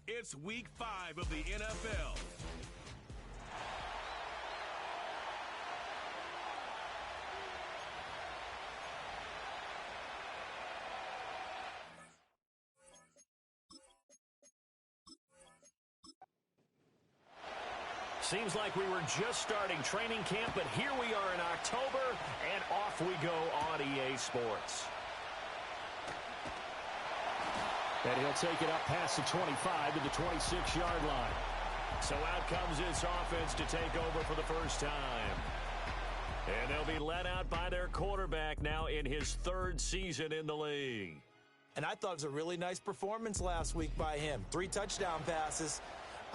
It's Week 5 of the NFL. Seems like we were just starting training camp, but here we are in October, and off we go on EA Sports. And he'll take it up past the 25 to the 26-yard line. So out comes this offense to take over for the first time. And they'll be led out by their quarterback now in his third season in the league. And I thought it was a really nice performance last week by him. 3 touchdown passes.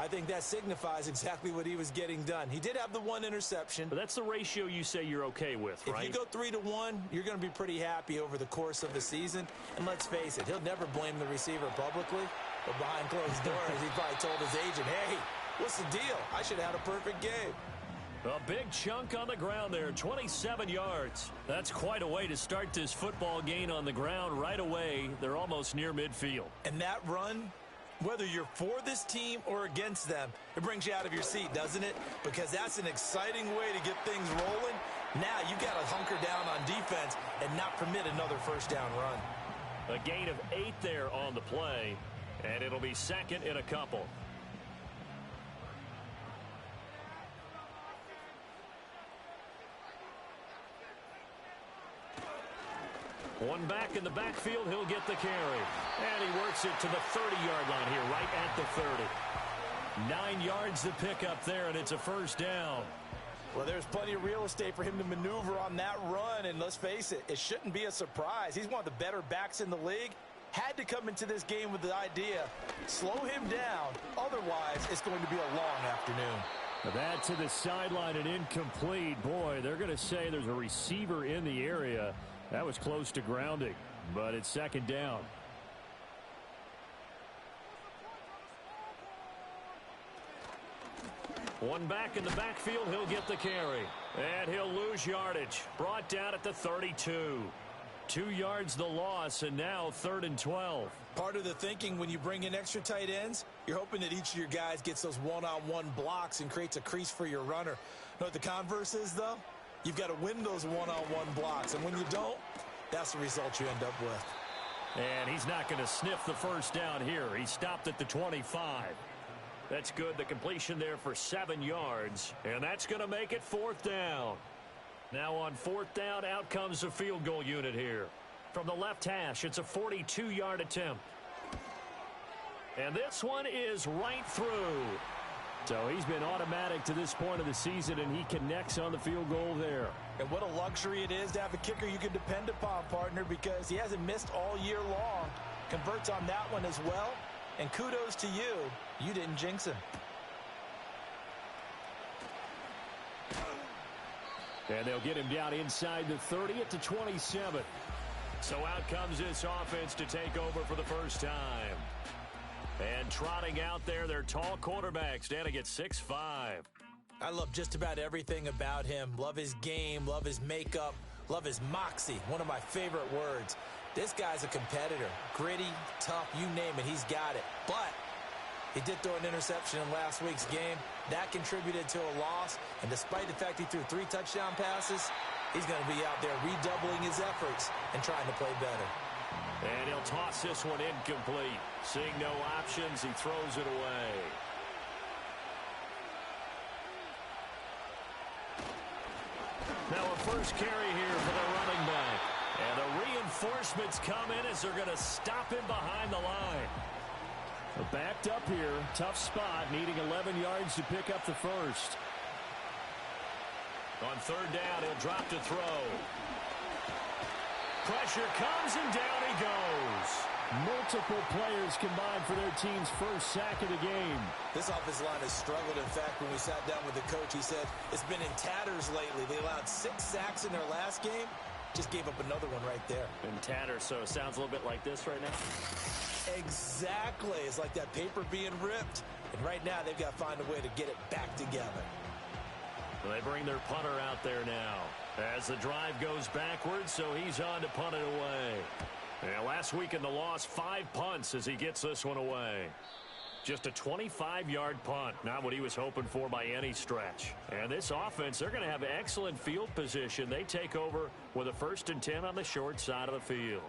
I think that signifies exactly what he was getting done. He did have the 1 interception. But that's the ratio you say you're okay with, right? If you go 3-to-1, you're going to be pretty happy over the course of the season. And let's face it, he'll never blame the receiver publicly. But behind closed doors, he probably told his agent, hey, what's the deal? I should have had a perfect game. A big chunk on the ground there, 27 yards. That's quite a way to start this football game on the ground right away. They're almost near midfield. And that run, whether you're for this team or against them, it brings you out of your seat, doesn't it? Because that's an exciting way to get things rolling. Now you got to hunker down on defense and not permit another first down run. A gain of 8 there on the play, and it'll be second in a couple. One back in the backfield, he'll get the carry. And he works it to the 30-yard line here, right at the 30. 9 yards to pick up there, and it's a first down. Well, there's plenty of real estate for him to maneuver on that run, and let's face it, it shouldn't be a surprise. He's one of the better backs in the league. Had to come into this game with the idea, slow him down, otherwise it's going to be a long afternoon. That to the sideline and incomplete. Boy, they're going to say there's a receiver in the area. That was close to grounding, but it's second down. One back in the backfield, he'll get the carry. And he'll lose yardage. Brought down at the 32. 2 yards the loss, and now 3rd and 12. Part of the thinking when you bring in extra tight ends, you're hoping that each of your guys gets those one-on-one blocks and creates a crease for your runner. Know what the converse is, though? You've got to win those one-on-one blocks, and when you don't, that's the result you end up with. And he's not going to sniff the first down here. He stopped at the 25. That's good. The completion there for 7 yards, and that's going to make it 4th down. Now on 4th down, out comes the field goal unit here. From the left hash, it's a 42-yard attempt. And this one is right through. So he's been automatic to this point of the season, and he connects on the field goal there. And what a luxury it is to have a kicker you can depend upon, partner, because he hasn't missed all year long. Converts on that one as well. And kudos to you. You didn't jinx him. And they'll get him down inside the 30 at the 27. So out comes this offense to take over for the first time. And trotting out there, their tall quarterback standing at 6'5". I love just about everything about him. Love his game, love his makeup, love his moxie, one of my favorite words. This guy's a competitor. Gritty, tough, you name it, he's got it. But he did throw an interception in last week's game. That contributed to a loss. And despite the fact he threw 3 touchdown passes, he's going to be out there redoubling his efforts and trying to play better. And he'll toss this one incomplete. Seeing no options, he throws it away. Now a first carry here for the running back. And the reinforcements come in as they're going to stop him behind the line. Backed up here, tough spot, needing 11 yards to pick up the first. On 3rd down, he'll drop to throw. Pressure comes, and down he goes. Multiple players combined for their team's first sack of the game. This offensive line has struggled. In fact, when we sat down with the coach, he said it's been in tatters lately. They allowed 6 sacks in their last game. Just gave up another one right there. In tatters, so it sounds a little bit like this right now. Exactly. It's like that paper being ripped. And right now, they've got to find a way to get it back together. Well, they bring their punter out there now as the drive goes backwards, so he's on to punt it away. And last week in the loss, 5 punts as he gets this one away. Just a 25-yard punt, not what he was hoping for by any stretch. And this offense, they're going to have excellent field position. They take over with a 1st and 10 on the short side of the field.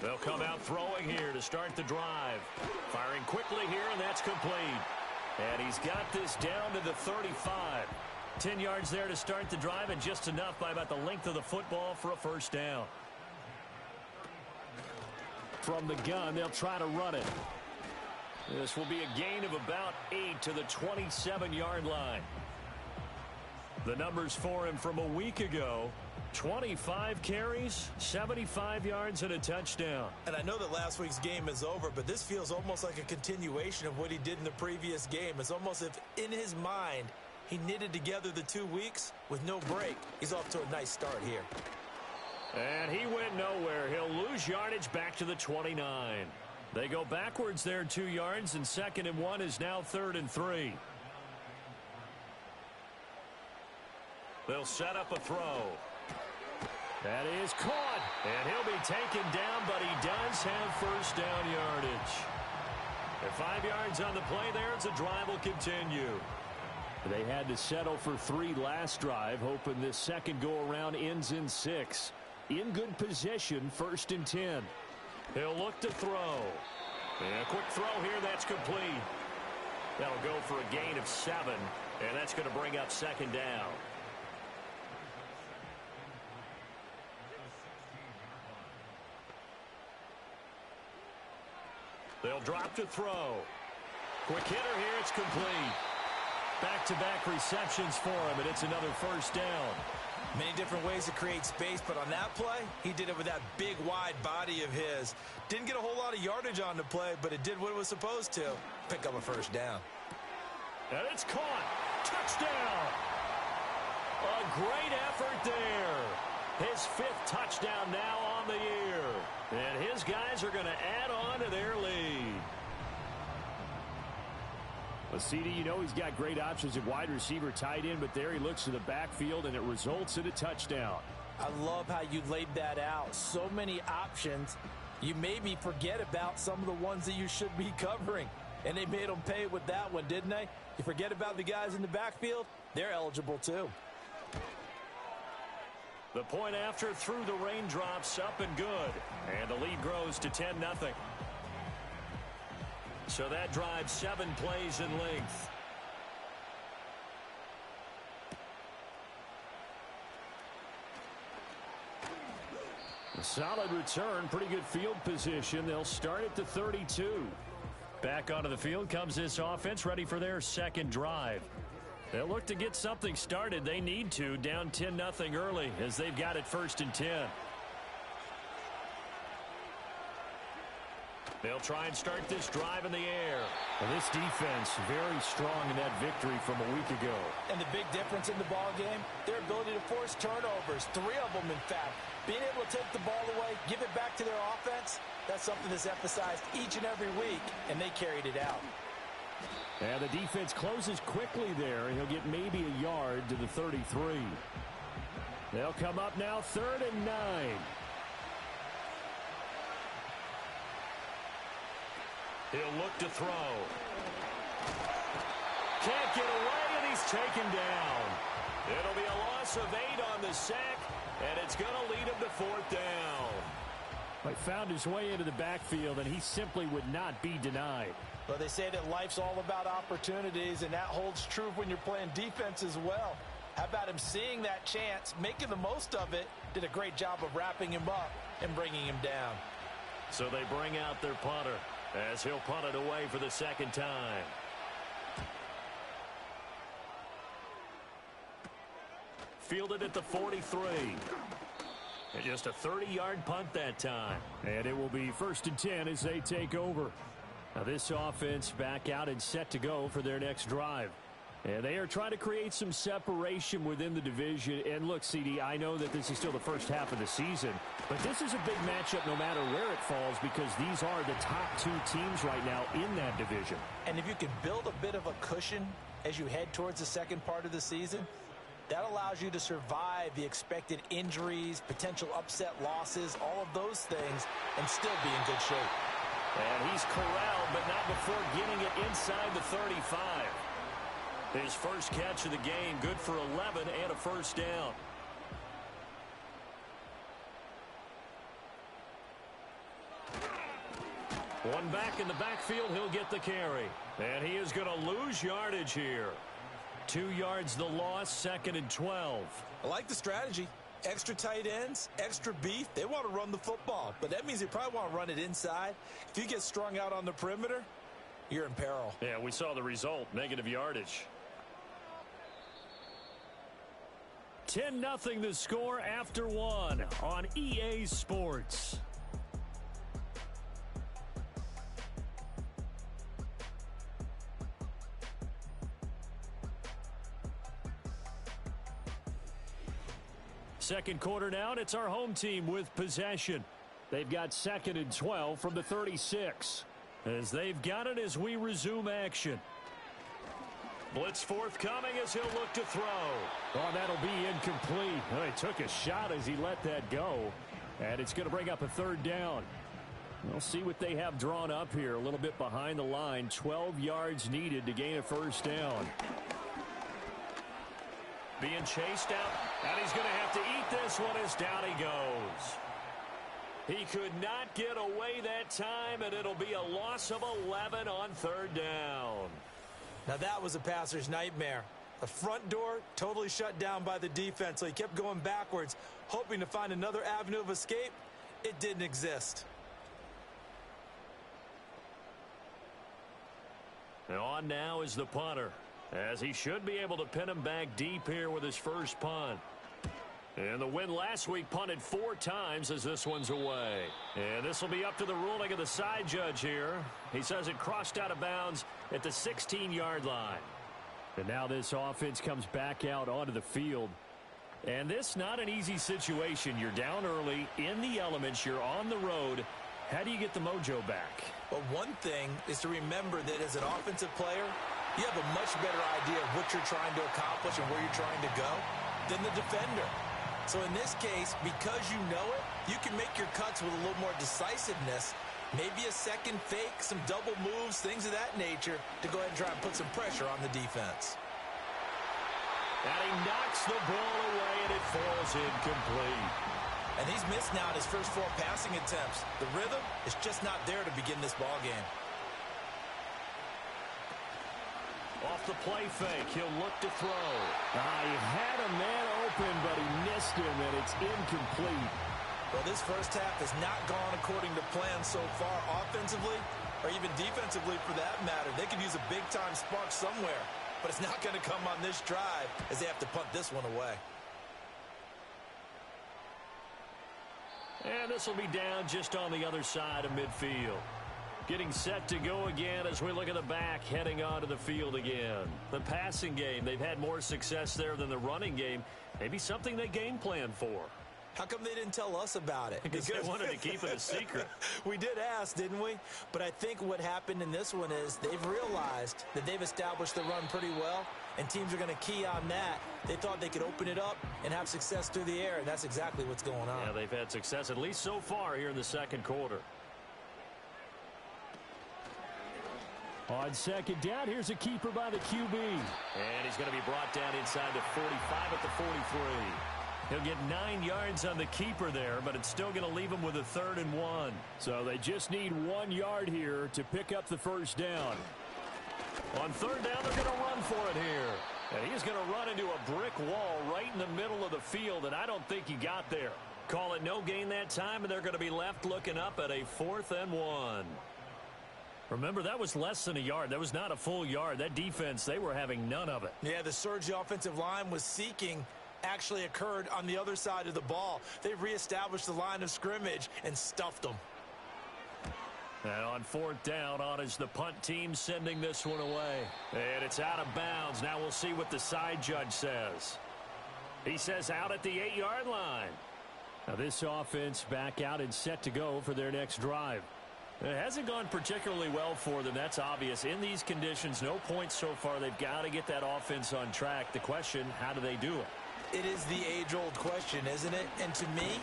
They'll come out throwing here to start the drive. Firing quickly here, and that's complete. And he's got this down to the 35. 10 yards there to start the drive, and just enough by about the length of the football for a 1st down. From the gun, they'll try to run it. This will be a gain of about 8 to the 27-yard line. The numbers for him from a week ago: 25 carries, 75 yards, and a touchdown. And I know that last week's game is over, but this feels almost like a continuation of what he did in the previous game. It's almost as if in his mind he knitted together the 2 weeks with no break. He's off to a nice start here. And he went nowhere. He'll lose yardage back to the 29. They go backwards there 2 yards, and 2nd and 1 is now 3rd and 3. They'll set up a throw. That is caught, and he'll be taken down, but he does have 1st down yardage. And 5 yards on the play there as the drive will continue. They had to settle for 3 last drive, hoping this second go-around ends in 6. In good position, 1st and 10. He'll look to throw. And a quick throw here, that's complete. That'll go for a gain of 7, and that's going to bring up 2nd down. They'll drop to throw. Quick hitter here, it's complete. Back-to-back receptions for him, and it's another 1st down. Many different ways to create space, but on that play, he did it with that big, wide body of his. Didn't get a whole lot of yardage on the play, but it did what it was supposed to. Pick up a 1st down. And it's caught. Touchdown. A great effort there. His 5th touchdown now on the year. And his guys are going to add on to their lead. Well, CD, you know he's got great options at wide receiver, tight end, but there he looks to the backfield, and it results in a touchdown. I love how you laid that out. So many options. You maybe forget about some of the ones that you should be covering. And they made them pay with that one, didn't they? You forget about the guys in the backfield, they're eligible too. The point after through the raindrops, up and good. And the lead grows to 10-0. So that drives 7 plays in length. A solid return, pretty good field position. They'll start at the 32. Back onto the field comes this offense, ready for their 2nd drive. They'll look to get something started. They need to, down 10-0 early as they've got it 1st and 10. They'll try and start this drive in the air. Well, this defense very strong in that victory from a week ago. And the big difference in the ball game, their ability to force turnovers, 3 of them in fact. Being able to take the ball away, give it back to their offense, that's something that's emphasized each and every week, and they carried it out. And the defense closes quickly there, and he'll get maybe a yard to the 33. They'll come up now 3rd and 9. He'll look to throw. Can't get away, and he's taken down. It'll be a loss of 8 on the sack, and it's going to lead him to 4th down. He found his way into the backfield, and he simply would not be denied. Well, they say that life's all about opportunities, and that holds true when you're playing defense as well. How about him seeing that chance, making the most of it, did a great job of wrapping him up and bringing him down. So they bring out their punter as he'll punt it away for the 2nd time. Fielded at the 43. And just a 30-yard punt that time. And it will be 1st and 10 as they take over. Now this offense back out and set to go for their next drive. And they are trying to create some separation within the division. And look, CD, I know that this is still the first half of the season, but this is a big matchup no matter where it falls because these are the top 2 teams right now in that division. And if you can build a bit of a cushion as you head towards the second part of the season, That allows you to survive the expected injuries, potential upset losses, all of those things, and still be in good shape. And he's corralled, but not before getting it inside the 35. His first catch of the game, good for 11 and a first down. One back in the backfield, he'll get the carry. And he is going to lose yardage here. 2 yards the loss, 2nd and 12. I like the strategy. Extra tight ends, extra beef. They want to run the football, but that means they probably want to run it inside. If you get strung out on the perimeter, you're in peril. Yeah, we saw the result, negative yardage. 10-0 the score after 1 on EA Sports. Second quarter now, and it's our home team with possession. They've got 2nd and 12 from the 36. As they've got it as we resume action. Blitz forthcoming as he'll look to throw. Oh, that'll be incomplete. Oh, he took a shot as he let that go. And it's going to bring up a 3rd down. We'll see what they have drawn up here. A little bit behind the line. 12 yards needed to gain a 1st down. Being chased out, and he's going to have to eat this one as down he goes. He could not get away that time, and it'll be a loss of 11 on 3rd down. Now that was a passer's nightmare. The front door totally shut down by the defense, so he kept going backwards, hoping to find another avenue of escape. It didn't exist. And on now is the punter, as he should be able to pin him back deep here with his first punt. And the win last week punted 4 times as this one's away. And this will be up to the ruling of the side judge here. He says it crossed out of bounds at the 16-yard line. And now this offense comes back out onto the field. And this not an easy situation. You're down early, in the elements, you're on the road. How do you get the mojo back? Well, one thing is to remember that as an offensive player, you have a much better idea of what you're trying to accomplish and where you're trying to go than the defender. So in this case, because you know it, you can make your cuts with a little more decisiveness, maybe a second fake, some double moves, things of that nature, to go ahead and try and put some pressure on the defense. And he knocks the ball away, and it falls incomplete. And he's missed now in his first 4 passing attempts. The rhythm is just not there to begin this ball game. Off the play fake, he'll look to throw. He had a man open, but he missed him, and it's incomplete. Well, this first half has not gone according to plan so far offensively, or even defensively for that matter. They could use a big-time spark somewhere, but it's not going to come on this drive as they have to punt this one away. And this will be down just on the other side of midfield. Getting set to go again as we look at the back, heading onto the field again. The passing game, they've had more success there than the running game. Maybe something they game plan for. How come they didn't tell us about it? Because they wanted to keep it a secret. We did ask, didn't we? But I think what happened in this one is they've realized that they've established the run pretty well, and teams are going to key on that. They thought they could open it up and have success through the air, and that's exactly what's going on. Yeah, they've had success at least so far here in the second quarter. On 2nd down, here's a keeper by the QB. And he's going to be brought down inside the 45 at the 43. He'll get 9 yards on the keeper there, but it's still going to leave him with a 3rd and 1. So they just need 1 yard here to pick up the first down. On 3rd down, they're going to run for it here. And he's going to run into a brick wall right in the middle of the field, and I don't think he got there. Call it no gain that time, and they're going to be left looking up at a 4th and 1. Remember, that was less than a yard. That was not a full yard. That defense, they were having none of it. Yeah, the surge the offensive line was seeking actually occurred on the other side of the ball. They reestablished the line of scrimmage and stuffed them. And on 4th down, on is the punt team sending this one away. And it's out of bounds. Now we'll see what the side judge says. He says out at the 8-yard line. Now this offense back out and set to go for their next drive. It hasn't gone particularly well for them. That's obvious. In these conditions, no points so far. They've got to get that offense on track. The question, how do they do it? It is the age-old question, isn't it? And to me,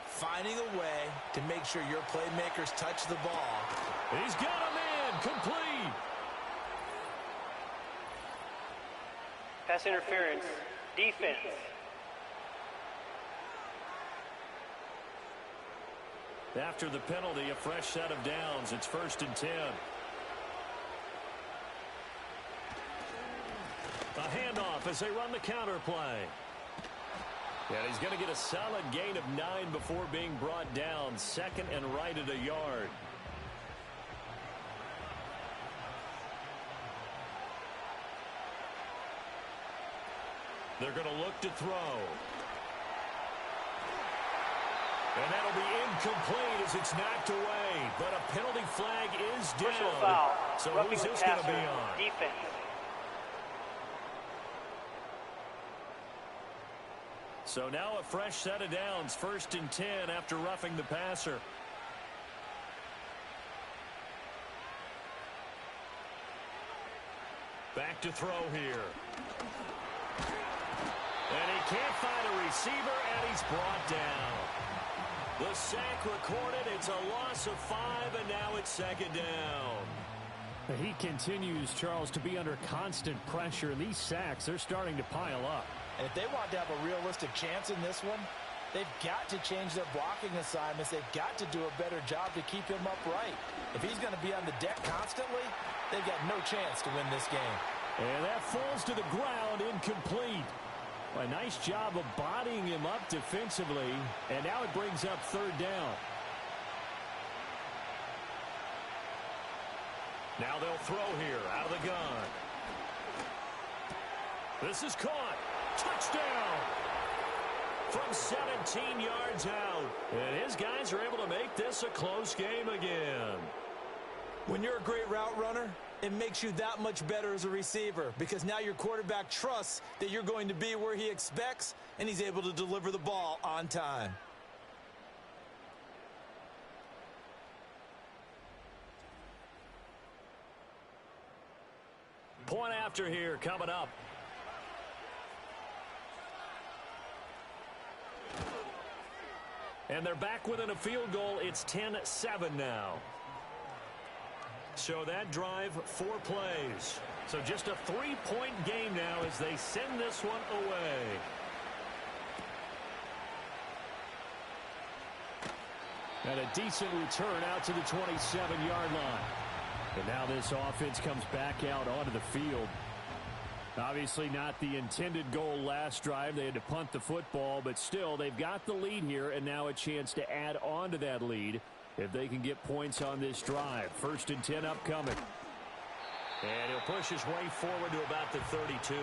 finding a way to make sure your playmakers touch the ball. He's got him in. Complete. Pass interference. Defense. After the penalty, a fresh set of downs. It's 1st and 10. A handoff as they run the counter play. And he's going to get a solid gain of 9 before being brought down. 2nd and right at a yard. They're going to look to throw. And that'll be incomplete as it's knocked away. But a penalty flag is down. Personal foul. So Roughing who's the this going to passer. be on? Defense. So now a fresh set of downs. 1st and 10 after roughing the passer. Back to throw here. And he can't find a receiver, and he's brought down. The sack recorded. It's a loss of 5, and now it's 2nd down. He continues, Charles, to be under constant pressure. And these sacks, they're starting to pile up. And if they want to have a realistic chance in this one, they've got to change their blocking assignments. They've got to do a better job to keep him upright. If he's going to be on the deck constantly, they've got no chance to win this game. And that falls to the ground, incomplete. A nice job of bodying him up defensively. And now it brings up 3rd down. Now they'll throw here out of the gun. This is caught. Touchdown. From 17 yards out. And his guys are able to make this a close game again. When you're a great route runner, it makes you that much better as a receiver because now your quarterback trusts that you're going to be where he expects, and he's able to deliver the ball on time. Point after here coming up. And they're back within a field goal. It's 10-7 now. So that drive, 4 plays. So just a 3-point game now as they send this one away. And a decent return out to the 27-yard line. And now this offense comes back out onto the field. Obviously not the intended goal last drive. They had to punt the football, but still they've got the lead here and now a chance to add on to that lead if they can get points on this drive. 1st and 10 upcoming. And he'll push his way forward to about the 32.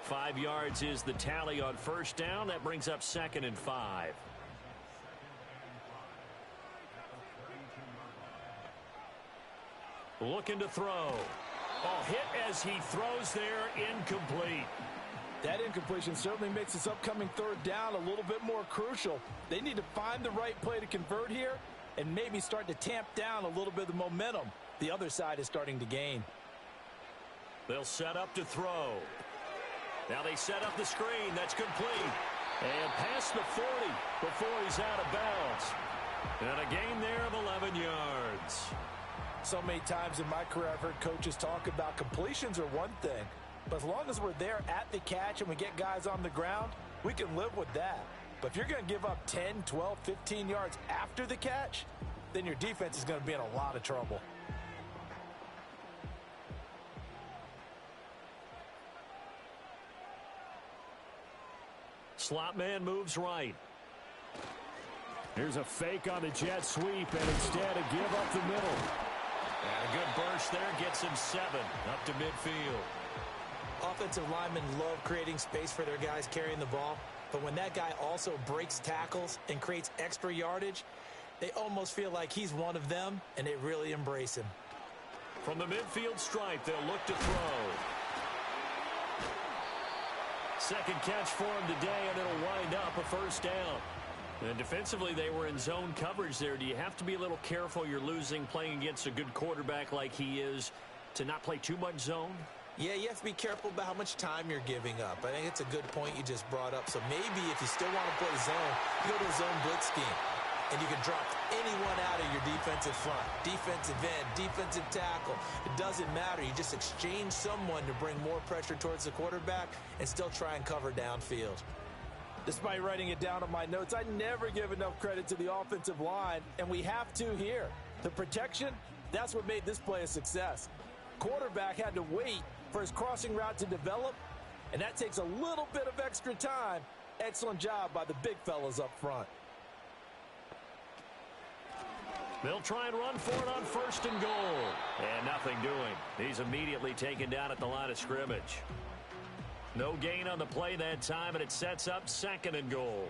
5 yards is the tally on 1st down. That brings up 2nd and 5. Looking to throw. Oh, hit as he throws there, incomplete. That incompletion certainly makes this upcoming 3rd down a little bit more crucial. They need to find the right play to convert here and maybe start to tamp down a little bit of the momentum the other side is starting to gain. They'll set up to throw. Now they set up the screen. That's complete. And past the 40 before he's out of bounds. And a gain there of 11 yards. So many times in my career I've heard coaches talk about completions are one thing, but as long as we're there at the catch and we get guys on the ground, we can live with that. But if you're going to give up 10, 12, 15 yards after the catch, then your defense is going to be in a lot of trouble. Slot man moves right. Here's a fake on the jet sweep, and instead a give up the middle. And a good burst there gets him 7 up to midfield. Offensive linemen love creating space for their guys carrying the ball, but when that guy also breaks tackles and creates extra yardage, they almost feel like he's one of them, and they really embrace him. From the midfield stripe, they'll look to throw. Second catch for him today, and it'll wind up a 1st down. And defensively, they were in zone coverage there. Do you have to be a little careful you're losing playing against a good quarterback like he is to not play too much zone? Yeah, you have to be careful about how much time you're giving up. I think it's a good point you just brought up. So maybe if you still want to play zone, you go to a zone blitz scheme. And you can drop anyone out of your defensive front, defensive end, defensive tackle. It doesn't matter. You just exchange someone to bring more pressure towards the quarterback and still try and cover downfield. Despite writing it down on my notes, I never give enough credit to the offensive line, and we have to here. The protection, that's what made this play a success. Quarterback had to wait for his crossing route to develop, and that takes a little bit of extra time. Excellent job by the big fellas up front. They'll try and run for it on 1st and goal. And nothing doing. He's immediately taken down at the line of scrimmage. No gain on the play that time, and it sets up 2nd and goal.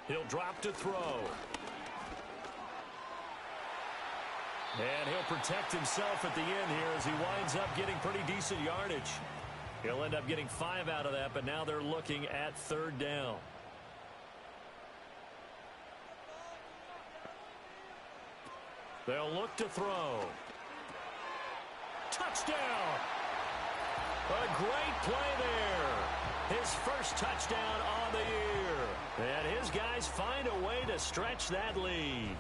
He'll drop to throw. And he'll protect himself at the end here as he winds up getting pretty decent yardage. He'll end up getting 5 out of that, but now they're looking at 3rd down. They'll look to throw. Touchdown! A great play there. His first touchdown on the year. And his guys find a way to stretch that lead.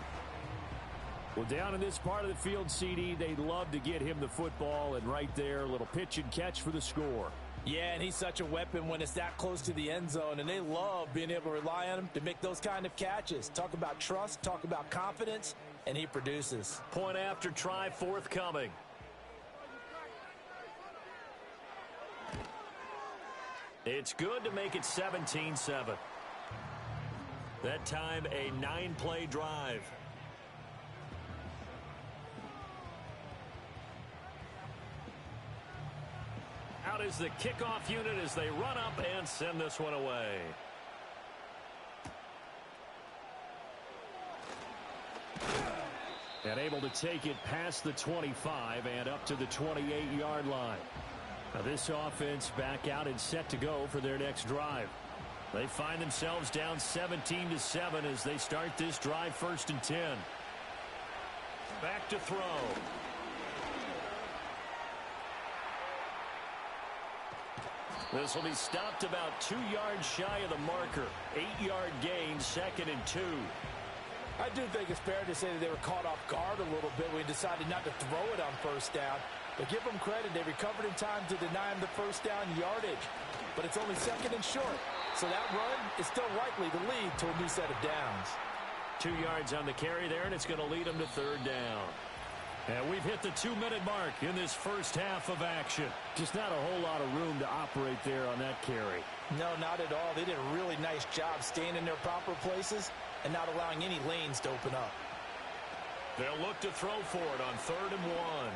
Well, down in this part of the field, CD, they'd love to get him the football, and right there, a little pitch and catch for the score. Yeah, and he's such a weapon when it's that close to the end zone, and they love being able to rely on him to make those kind of catches. Talk about trust, talk about confidence, and he produces. Point after try forthcoming. It's good to make it 17-7. That time, a 9-play drive. Out is the kickoff unit as they run up and send this one away. And able to take it past the 25 and up to the 28-yard line. Now this offense back out and set to go for their next drive. They find themselves down 17-7 as they start this drive 1st and 10. Back to throw. This will be stopped about 2 yards shy of the marker. 8-yard gain, 2nd and 2. I do think it's fair to say that they were caught off guard a little bit when we decided not to throw it on 1st down. But give them credit. They recovered in time to deny him the 1st down yardage. But it's only 2nd and short. So that run is still likely to lead to a new set of downs. 2 yards on the carry there, and it's going to lead them to 3rd down. And we've hit the 2-minute mark in this first half of action. Just not a whole lot of room to operate there on that carry. No, not at all. They did a really nice job staying in their proper places and not allowing any lanes to open up. They'll look to throw for it on 3rd and 1.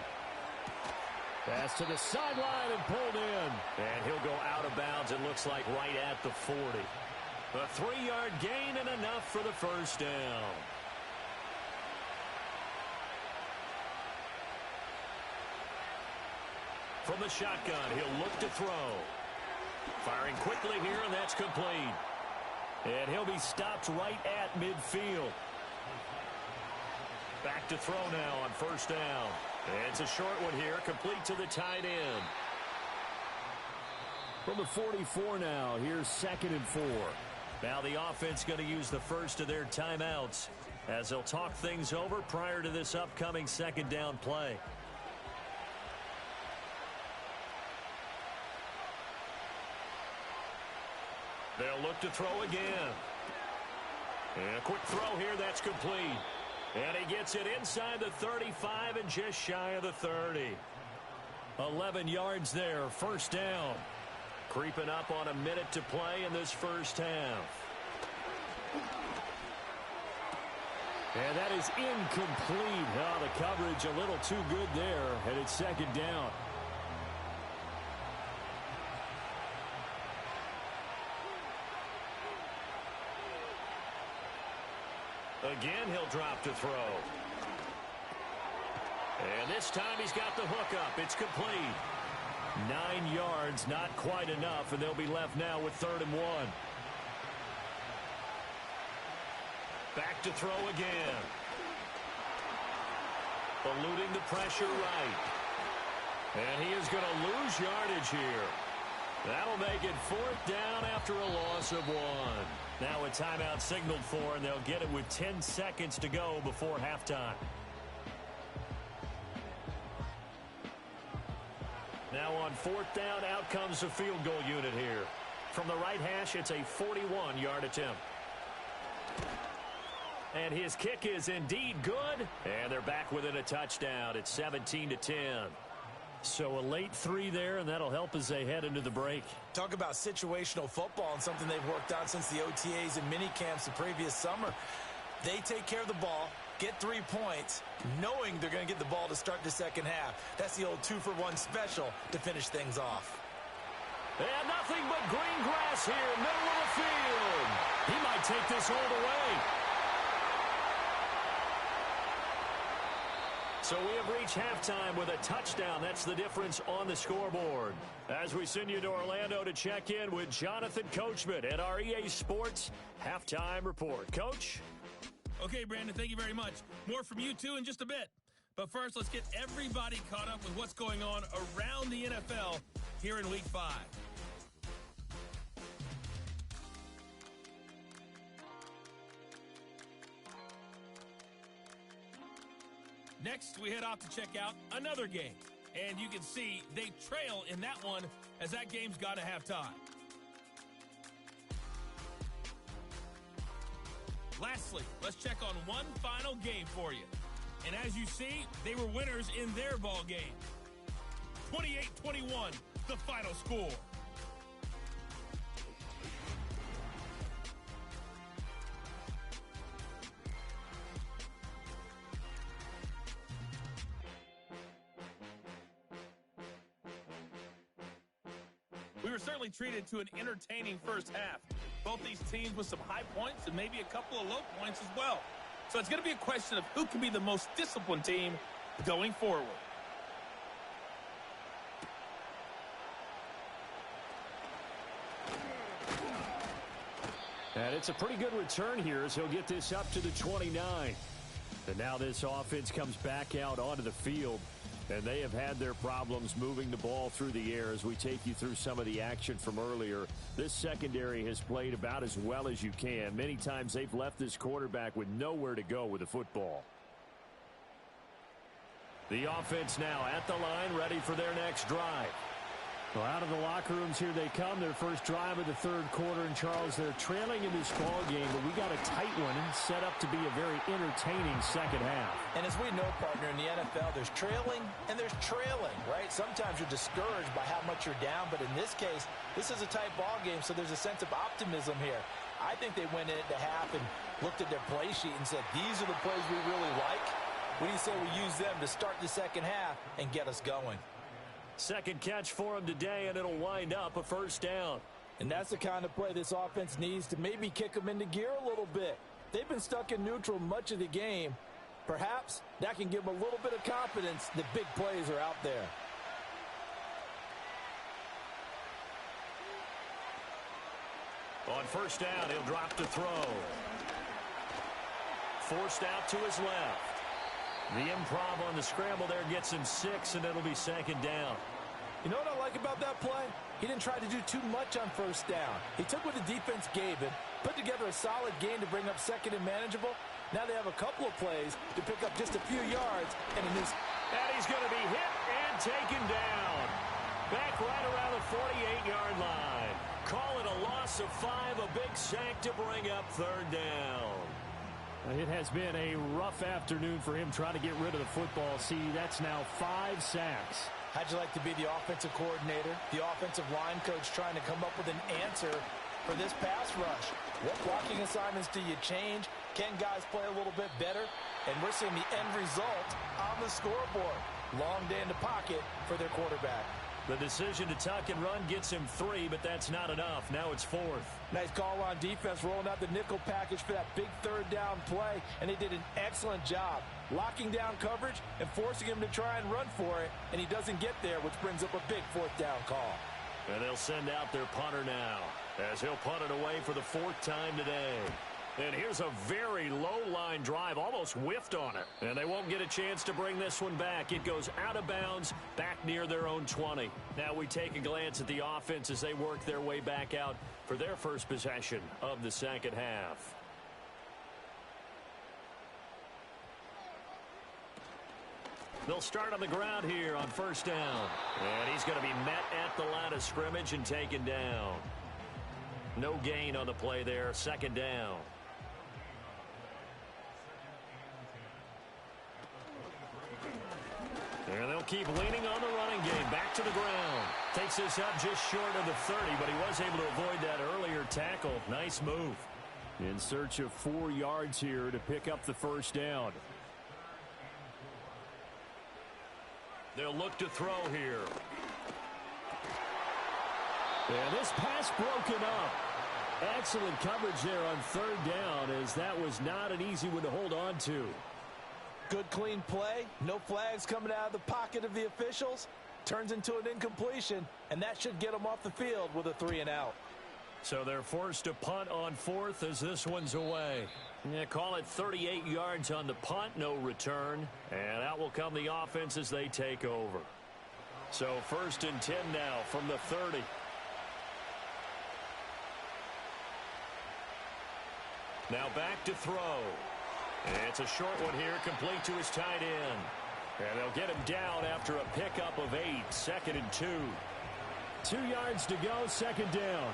Pass to the sideline and pulled in. And he'll go out of bounds, it looks like, right at the 40. A 3-yard gain and enough for the 1st down. From the shotgun, he'll look to throw. Firing quickly here, and that's complete. And he'll be stopped right at midfield. Back to throw now on 1st down. It's a short one here, complete to the tight end. From the 44 now, here's 2nd and 4. Now the offense going to use the first of their timeouts as they'll talk things over prior to this upcoming 2nd down play. They'll look to throw again. And a quick throw here, that's complete. And he gets it inside the 35 and just shy of the 30. 11 yards there, 1st down. Creeping up on a minute to play in this first half. And that is incomplete. Oh, the coverage a little too good there, and it's 2nd down. Again, he'll drop to throw. And this time he's got the hook up. It's complete. 9 yards, not quite enough, and they'll be left now with 3rd and 1. Back to throw again. Eluding the pressure right. And he is going to lose yardage here. That'll make it 4th down after a loss of 1. Now a timeout signaled for, and they'll get it with 10 seconds to go before halftime. Now on 4th down, out comes the field goal unit here. From the right hash, it's a 41-yard attempt. And his kick is indeed good. And they're back within a touchdown. It's 17-10. So a late 3 there, and that'll help as they head into the break. Talk about situational football and something they've worked on since the OTAs and mini camps the previous summer. They take care of the ball, get 3 points, knowing they're going to get the ball to start the second half. That's the old 2-for-1 special to finish things off. And nothing but green grass here, middle of the field. He might take this all the way. So we have reached halftime with a touchdown. That's the difference on the scoreboard. As we send you to Orlando to check in with Jonathan Coachman at our EA Sports Halftime Report. Coach? Okay, Brandon, thank you very much. More from you, too, in just a bit. But first, let's get everybody caught up with what's going on around the NFL here in Week 5. Next, we head off to check out another game. And you can see they trail in that one as that game's got to have time. Lastly, let's check on one final game for you. And as you see, they were winners in their ball game. 28-21, the final score. We were certainly treated to an entertaining first half. Both these teams with some high points and maybe a couple of low points as well. So it's going to be a question of who can be the most disciplined team going forward. And it's a pretty good return here as he'll get this up to the 29. And now this offense comes back out onto the field. And they have had their problems moving the ball through the air as we take you through some of the action from earlier. This secondary has played about as well as you can. Many times they've left this quarterback with nowhere to go with the football. The offense now at the line, ready for their next drive. Well, out of the locker rooms here they come. Their first drive of the third quarter. And, Charles, they're trailing in this ball game, but we got a tight one set up to be a very entertaining second half. And as we know, partner, in the NFL, there's trailing and there's trailing, right? Sometimes you're discouraged by how much you're down, but in this case, this is a tight ball game, so there's a sense of optimism here. I think they went in at the half and looked at their play sheet and said, these are the plays we really like. What do you say we use them to start the second half and get us going? Second catch for him today, and it'll wind up a first down. And that's the kind of play this offense needs to maybe kick them into gear a little bit. They've been stuck in neutral much of the game. Perhaps that can give them a little bit of confidence that big plays are out there. On first down, he'll drop to throw. Forced out to his left. The improv on the scramble there gets him 6, and it'll be second down. You know what I like about that play? He didn't try to do too much on first down. He took what the defense gave him, put together a solid game to bring up second and manageable. Now they have a couple of plays to pick up just a few yards. And he's going to be hit and taken down. Back right around the 48-yard line. Call it a loss of 5, a big sack to bring up third down. It has been a rough afternoon for him trying to get rid of the football. See, that's now 5 sacks. How'd you like to be the offensive coordinator, the offensive line coach trying to come up with an answer for this pass rush? What blocking assignments do you change? Can guys play a little bit better? And we're seeing the end result on the scoreboard. Long day in the pocket for their quarterback. The decision to tuck and run gets him 3, but that's not enough. Now it's 4th. Nice call on defense, rolling out the nickel package for that big third down play, and they did an excellent job locking down coverage and forcing him to try and run for it, and he doesn't get there, which brings up a big 4th down call. And they'll send out their punter now, as he'll punt it away for the 4th time today. And here's a very low-line drive, almost whiffed on it. And they won't get a chance to bring this one back. It goes out of bounds, back near their own 20. Now we take a glance at the offense as they work their way back out for their first possession of the second half. They'll start on the ground here on 1st down. And he's going to be met at the line of scrimmage and taken down. No gain on the play there, 2nd down. And they'll keep leaning on the running game. Back to the ground. Takes this up just short of the 30, but he was able to avoid that earlier tackle. Nice move. In search of 4 yards here to pick up the 1st down. They'll look to throw here. And this pass broken up. Excellent coverage there on 3rd down, as that was not an easy one to hold on to. Good clean play. No flags coming out of the pocket of the officials. Turns into an incompletion, and that should get them off the field with a 3 and out. So they're forced to punt on 4th as this one's away. Yeah, call it 38 yards on the punt, no return. And out will come the offense as they take over. So 1st and 10 now from the 30. Now back to throw. It's a short one here, complete to his tight end. And they'll get him down after a pickup of 8, 2nd and 2. 2 yards to go, 2nd down.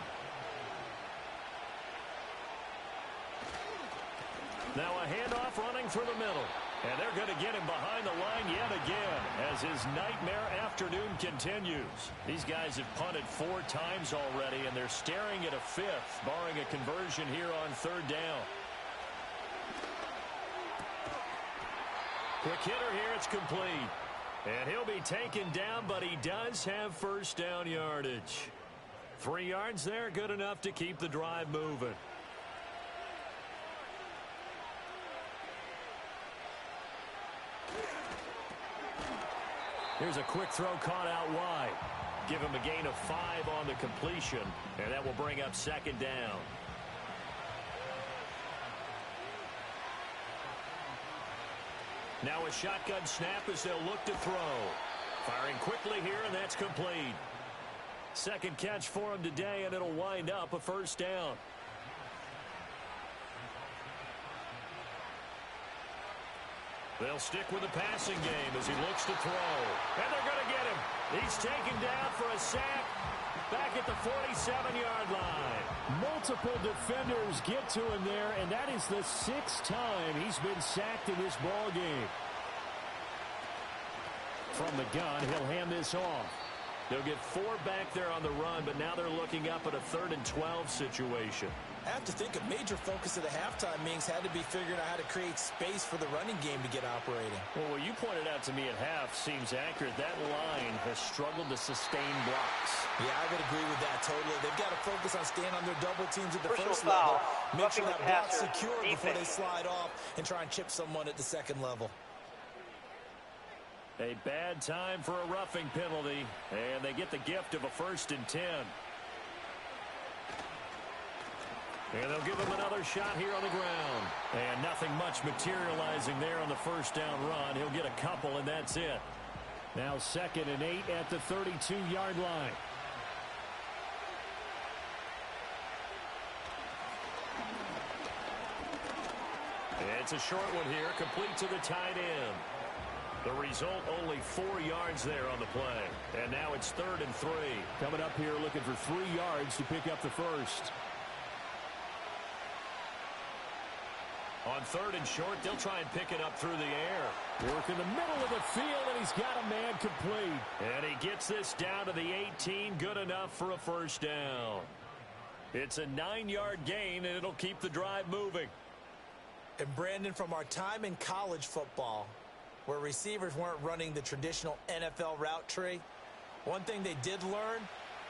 Now a handoff running through the middle. And they're going to get him behind the line yet again as his nightmare afternoon continues. These guys have punted 4 times already, and they're staring at a 5th, barring a conversion here on 3rd down. Quick hitter here, it's complete. And he'll be taken down, but he does have 1st down yardage. 3 yards there, good enough to keep the drive moving. Here's a quick throw caught out wide. Give him a gain of 5 on the completion, and that will bring up 2nd down. Now a shotgun snap as they'll look to throw. Firing quickly here, and that's complete. 2nd catch for him today, and it'll wind up a 1st down. They'll stick with the passing game as he looks to throw. And they're going to get him. He's taken down for a sack back at the 47-yard line. Multiple defenders get to him there, and that is the 6th time he's been sacked in this ball game. From the gun, he'll hand this off. They'll get 4 back there on the run, but now they're looking up at a 3rd and 12 situation. I have to think a major focus of the halftime meetings had to be figuring out how to create space for the running game to get operating. Well, what you pointed out to me at half seems accurate. That line has struggled to sustain blocks. Yeah, I would agree with that totally. They've got to focus on staying on their double teams at the Personal first foul. level. Make sure that block's secure before they Defense. slide off and try and chip someone at the 2nd level. A bad time for a roughing penalty, and they get the gift of a 1st and 10. And they'll give him another shot here on the ground. And nothing much materializing there on the 1st down run. He'll get a couple, and that's it. Now 2nd and 8 at the 32-yard line. It's a short one here, complete to the tight end. The result, only 4 yards there on the play. And now it's 3rd and 3. Coming up here looking for 3 yards to pick up the 1st. On 3rd and short, they'll try and pick it up through the air. Work in the middle of the field, and he's got a man complete. And he gets this down to the 18, good enough for a 1st down. It's a 9-yard gain, and it'll keep the drive moving. And Brandon, from our time in college football, where receivers weren't running the traditional NFL route tree, One thing they did learn,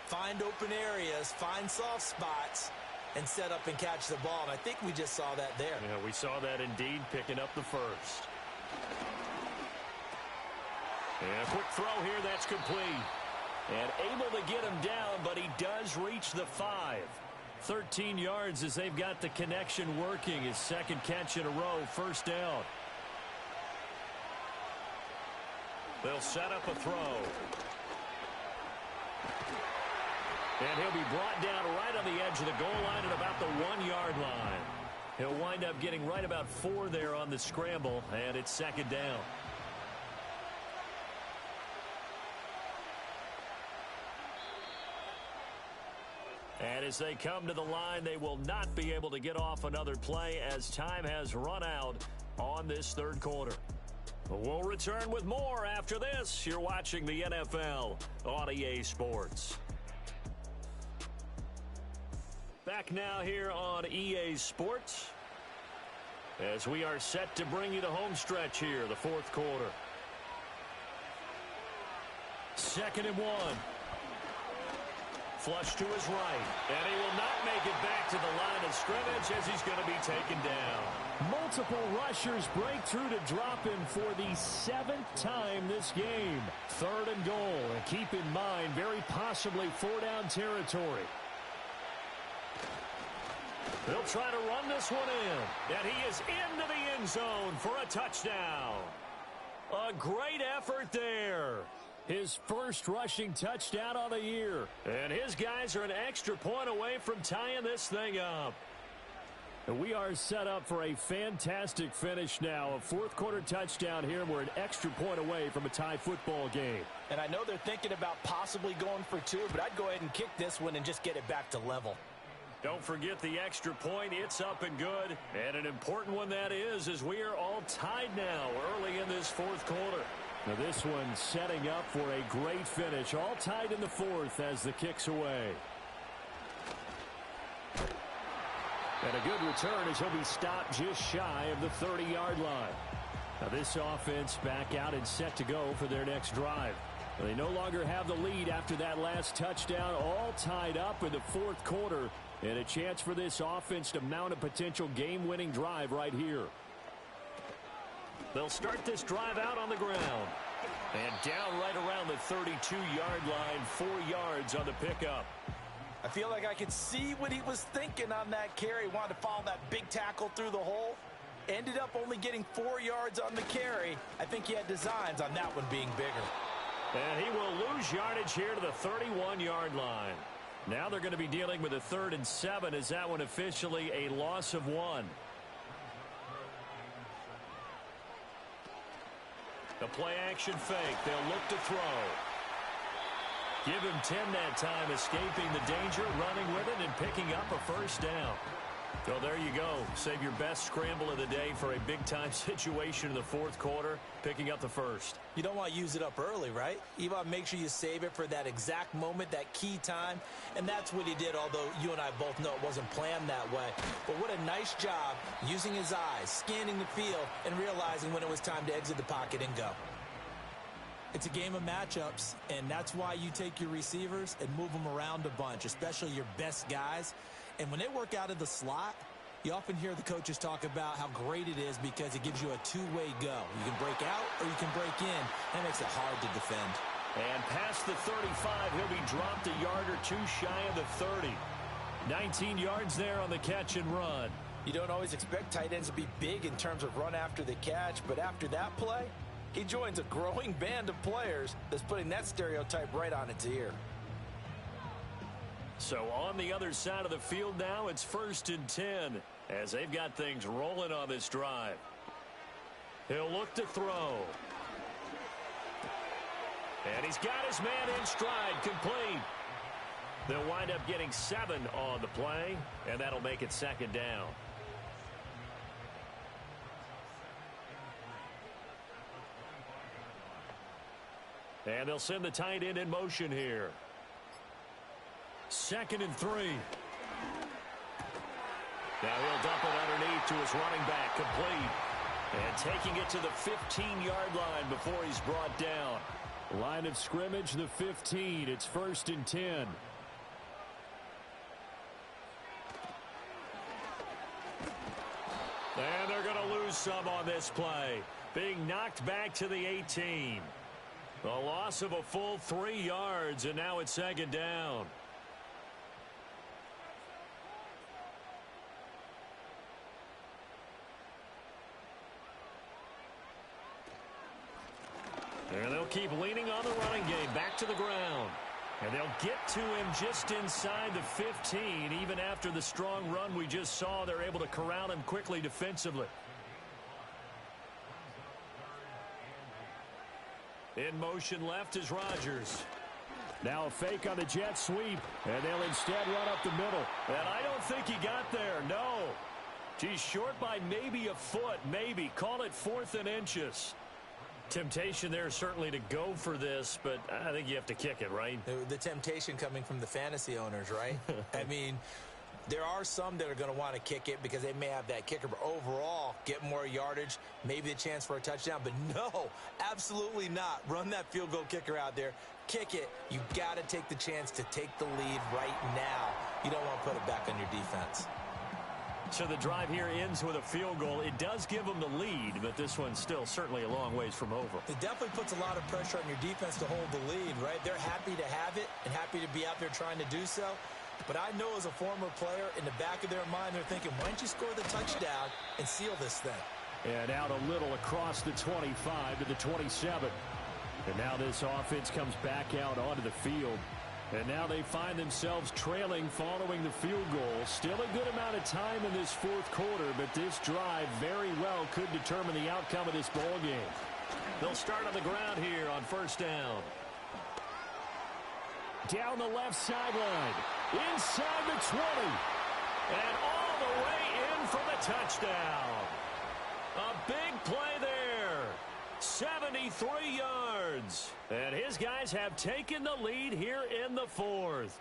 find open areas, find soft spots, and set up and catch the ball. And I think we just saw that there. Yeah, we saw that indeed, picking up the first. And a quick throw here, that's complete. And able to get him down, but he does reach the 5. 13 yards as they've got the connection working. His second catch in a row, first down. They'll set up a throw. And he'll be brought down right on the edge of the goal line at about the 1-yard line. He'll wind up getting right about 4 there on the scramble, and it's second down. And as they come to the line, they will not be able to get off another play as time has run out on this third quarter. We'll return with more after this. You're watching the NFL on EA Sports. Back now here on EA Sports as we are set to bring you the home stretch here, the fourth quarter. 2nd and 1. Flush to his right, and he will not make it back to the line of scrimmage as he's going to be taken down. Multiple rushers break through to drop him for the 7th time this game. 3rd and goal, and keep in mind, very possibly 4-down territory. They'll try to run this one in, and he is into the end zone for a touchdown. A great effort there. His first rushing touchdown on the year. And his guys are an extra point away from tying this thing up. And we are set up for a fantastic finish now. A fourth quarter touchdown here. We're an extra point away from a tie football game. And I know they're thinking about possibly going for 2, but I'd go ahead and kick this one and just get it back to level. Don't forget the extra point. It's up and good. And an important one that is, as we are all tied now early in this fourth quarter. Now this one setting up for a great finish. All tied in the fourth as the kick's away. And a good return as he'll be stopped just shy of the 30-yard line. Now this offense back out and set to go for their next drive. They no longer have the lead after that last touchdown. All tied up in the fourth quarter. And a chance for this offense to mount a potential game-winning drive right here. They'll start this drive out on the ground. And down right around the 32-yard line, 4 yards on the pickup. I feel like I could see what he was thinking on that carry. Wanted to follow that big tackle through the hole. Ended up only getting 4 yards on the carry. I think he had designs on that one being bigger. And he will lose yardage here to the 31-yard line. Now they're going to be dealing with a 3rd and 7 as that one officially a loss of 1. The play action fake. They'll look to throw. Give him 10 that time, escaping the danger, running with it, and picking up a first down. So there you go. Save your best scramble of the day for a big-time situation in the fourth quarter, picking up the first. You don't want to use it up early, right? You want to make sure you save it for that exact moment, that key time. And that's what he did, although you and I both know it wasn't planned that way. But what a nice job using his eyes, scanning the field, and realizing when it was time to exit the pocket and go. It's a game of matchups, and that's why you take your receivers and move them around a bunch, especially your best guys. And when they work out of the slot, you often hear the coaches talk about how great it is because it gives you a two-way go. You can break out or you can break in. That makes it hard to defend. And past the 35, he'll be dropped a yard or two shy of the 30. 19 yards there on the catch and run. You don't always expect tight ends to be big in terms of run after the catch, but after that play, he joins a growing band of players that's putting that stereotype right on its ear. So on the other side of the field now, it's 1st and 10 as they've got things rolling on this drive. He'll look to throw. And he's got his man in stride, complete. They'll wind up getting 7 on the play, and that'll make it 2nd down. And they'll send the tight end in motion here. 2nd and 3. Now he'll dump it underneath to his running back, complete. And taking it to the 15-yard line before he's brought down. Line of scrimmage, the 15. It's 1st and 10. And they're going to lose some on this play. Being knocked back to the 18. A loss of a full 3 yards, and now it's 2nd down. And they'll keep leaning on the running game. Back to the ground. And they'll get to him just inside the 15. Even after the strong run we just saw, they're able to corral him quickly defensively. In motion left is Rodgers. Now a fake on the jet sweep, and they'll instead run up the middle. And I don't think he got there, no. He's short by maybe a foot, maybe. Call it 4th and inches. Temptation there certainly to go for this, but I think you have to kick it, right? The temptation coming from the fantasy owners, right? I mean, there are some that are going to want to kick it because they may have that kicker, but overall, get more yardage, maybe a chance for a touchdown. But no, absolutely not. Run that field goal kicker out there. Kick it. You got to take the chance to take the lead right now. You don't want to put it back on your defense. So the drive here ends with a field goal. It does give them the lead, but this one's still certainly a long ways from over. It definitely puts a lot of pressure on your defense to hold the lead, right? They're happy to have it and happy to be out there trying to do so. But I know as a former player, in the back of their mind, they're thinking, why don't you score the touchdown and seal this thing? And out a little across the 25 to the 27. And now this offense comes back out onto the field. And now they find themselves trailing following the field goal. Still a good amount of time in this 4th quarter, but this drive very well could determine the outcome of this ball game. They'll start on the ground here on 1st down. Down the left sideline. Inside the 20. And all the way in for the touchdown. A big play there. 73 yards. And his guys have taken the lead here in the 4th.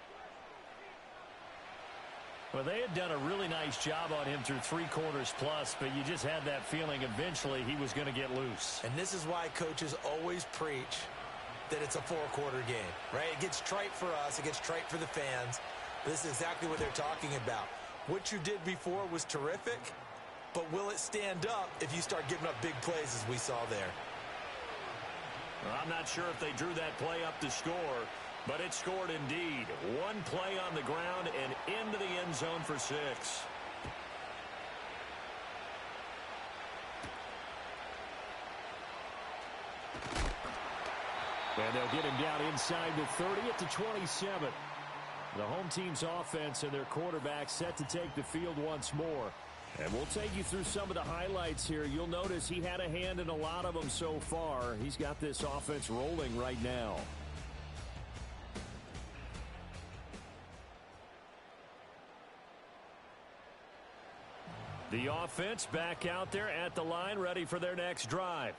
Well, they had done a really nice job on him through 3 quarters plus, but you just had that feeling eventually he was going to get loose. And this is why coaches always preach that it's a 4-quarter game, right? It gets trite for us. It gets trite for the fans. But this is exactly what they're talking about. What you did before was terrific, but will it stand up if you start giving up big plays as we saw there? Well, I'm not sure if they drew that play up to score, but it scored indeed. One play on the ground and into the end zone for 6. And they'll get him down inside the 30 at the 27. The home team's offense and their quarterback set to take the field once more. And we'll take you through some of the highlights here. You'll notice he had a hand in a lot of them so far. He's got this offense rolling right now. The offense back out there at the line, ready for their next drive.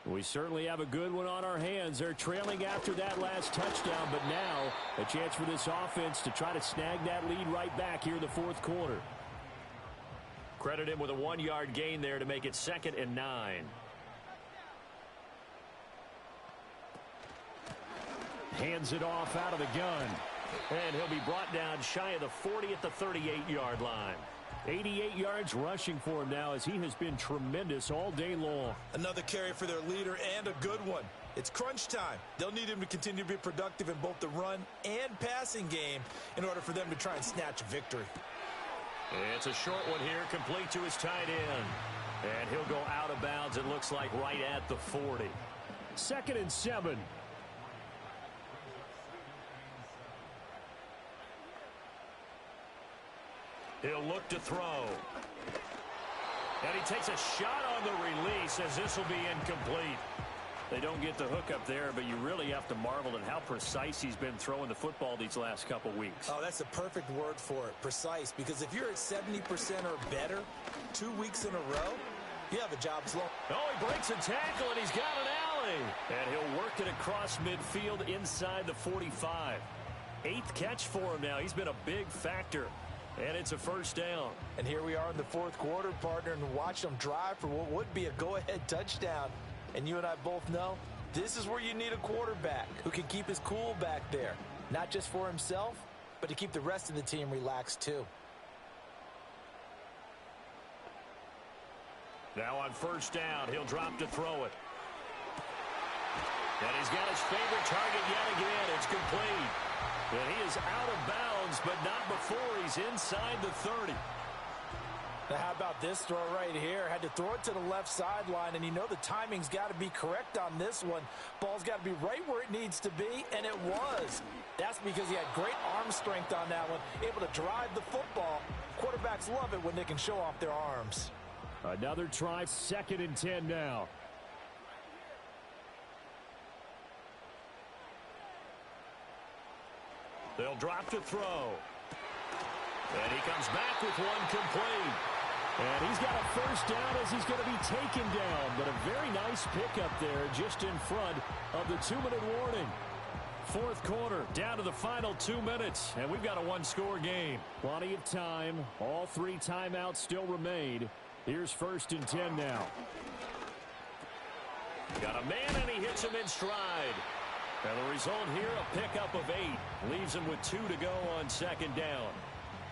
We certainly have a good one on our hands. They're trailing after that last touchdown, but now a chance for this offense to try to snag that lead right back here in the 4th quarter. Credit him with a 1-yard gain there to make it 2nd and 9. Hands it off out of the gun. And he'll be brought down shy of the 40 at the 38-yard line. 88 yards rushing for him now as he has been tremendous all day long. Another carry for their leader and a good one. It's crunch time. They'll need him to continue to be productive in both the run and passing game in order for them to try and snatch a victory. It's a short one here, complete to his tight end. And he'll go out of bounds, it looks like, right at the 40. 2nd and 7. He'll look to throw. And he takes a shot on the release as this will be incomplete. They don't get the hook up there, but you really have to marvel at how precise he's been throwing the football these last couple weeks. Oh, that's the perfect word for it, precise. Because if you're at 70% or better 2 weeks in a row, you have a job as long. Oh, he breaks a tackle, and he's got an alley. And he'll work it across midfield inside the 45. 8th catch for him now. He's been a big factor. And it's a 1st down. And here we are in the 4th quarter, partner, and watch them drive for what would be a go-ahead touchdown. And you and I both know This is where you need a quarterback who can keep his cool back there. Not just for himself, but to keep the rest of the team relaxed too. Now on first down, he'll drop to throw it. And he's got his favorite target yet again. It's complete. And he is out of bounds, but not before he's inside the 30. Now how about this throw right here? Had to throw it to the left sideline, and you know the timing's got to be correct on this one. Ball's got to be right where it needs to be, and it was. That's because he had great arm strength on that one, able to drive the football. Quarterbacks love it when they can show off their arms. Another try, 2nd and 10 now. They'll drop to throw. And he comes back with one complete. And he's got a first down as he's going to be taken down. But a very nice pickup there just in front of the 2-minute warning. 4th quarter, down to the final 2 minutes. And we've got a one-score game. Plenty of time. All 3 timeouts still remain. Here's 1st and 10 now. Got a man, and he hits him in stride. And the result here, a pickup of 8. Leaves him with 2 to go on 2nd down.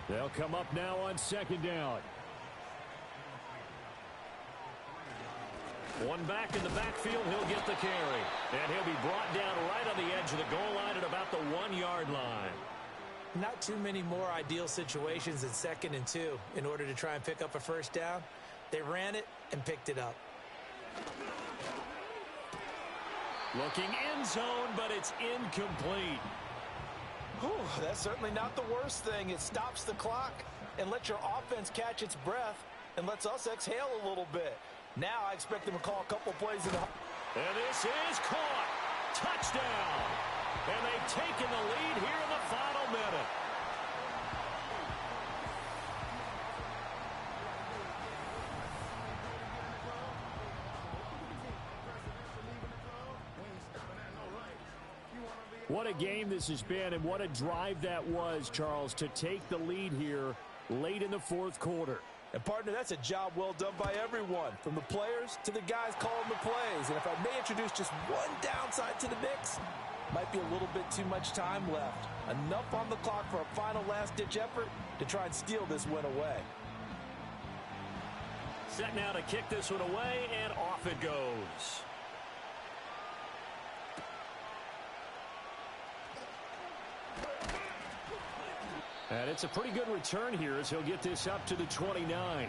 They'll come up now on 2nd down. One back in the backfield, he'll get the carry. And he'll be brought down right on the edge of the goal line at about the 1-yard line. Not too many more ideal situations than 2nd and 2 in order to try and pick up a first down. They ran it and picked it up. Looking end zone, but it's incomplete. Whew, that's certainly not the worst thing. It stops the clock and lets your offense catch its breath and lets us exhale a little bit. Now I expect them to call a couple plays in the... And this is caught. Touchdown. And they've taken the lead here in the final minute. What a game this has been, and what a drive that was, Charles, to take the lead here late in the 4th quarter. And, partner, that's a job well done by everyone, from the players to the guys calling the plays. And if I may introduce just one downside to the mix, might be a little bit too much time left. Enough on the clock for a final last-ditch effort to try and steal this win away. Set now to kick this one away, and off it goes. And it's a pretty good return here as he'll get this up to the 29.